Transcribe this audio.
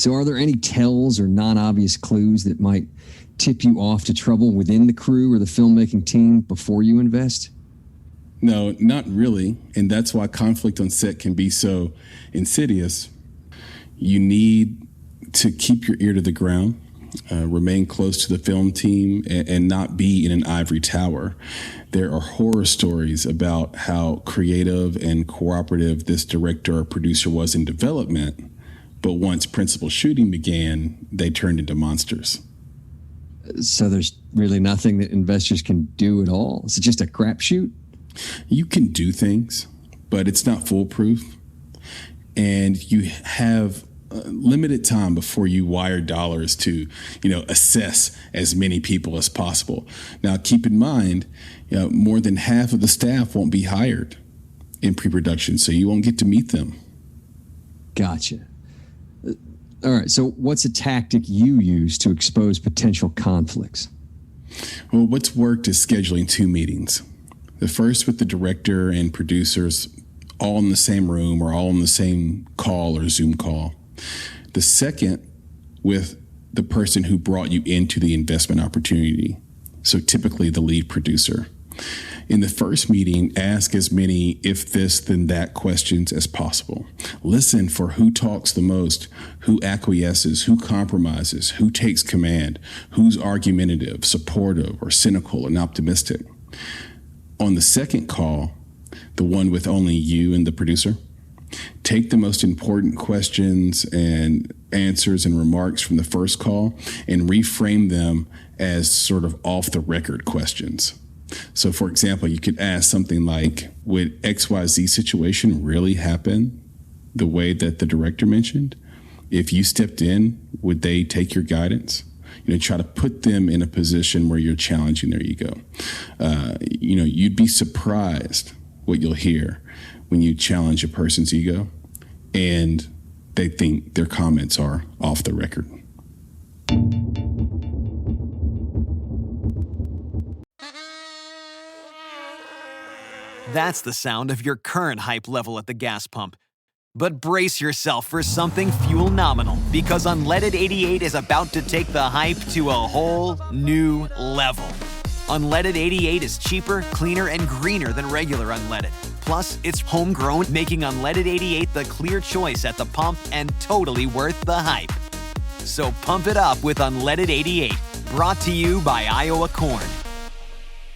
So are there any tells or non-obvious clues that might tip you off to trouble within the crew or the filmmaking team before you invest? No, not really. And that's why conflict on set can be so insidious. You need to keep your ear to the ground, remain close to the film team, and not be in an ivory tower. There are horror stories about how creative and cooperative this director or producer was in development, but once principal shooting began, they turned into monsters. So there's really nothing that investors can do at all? Is it just a crapshoot? You can do things, but it's not foolproof. And you have limited time before you wire dollars to, assess as many people as possible. Now, keep in mind, more than half of the staff won't be hired in pre-production, so you won't get to meet them. Gotcha. All right, so what's a tactic you use to expose potential conflicts? Well, what's worked is scheduling 2 meetings. The first with the director and producers all in the same room or all in the same call or Zoom call. The second with the person who brought you into the investment opportunity, so typically the lead producer. In the first meeting, ask as many if this then that questions as possible. Listen for who talks the most, who acquiesces, who compromises, who takes command, who's argumentative, supportive, or cynical and optimistic. On the second call, the one with only you and the producer, take the most important questions and answers and remarks from the first call and reframe them as sort of off-the-record questions. So, for example, you could ask something like, would XYZ situation really happen the way that the director mentioned? If you stepped in, would they take your guidance? Try to put them in a position where you're challenging their ego. You'd be surprised what you'll hear when you challenge a person's ego and they think their comments are off the record. That's the sound of your current hype level at the gas pump. But brace yourself for something fuel-nominal, because Unleaded 88 is about to take the hype to a whole new level. Unleaded 88 is cheaper, cleaner, and greener than regular unleaded. Plus, it's homegrown, making Unleaded 88 the clear choice at the pump and totally worth the hype. So pump it up with Unleaded 88, brought to you by Iowa Corn.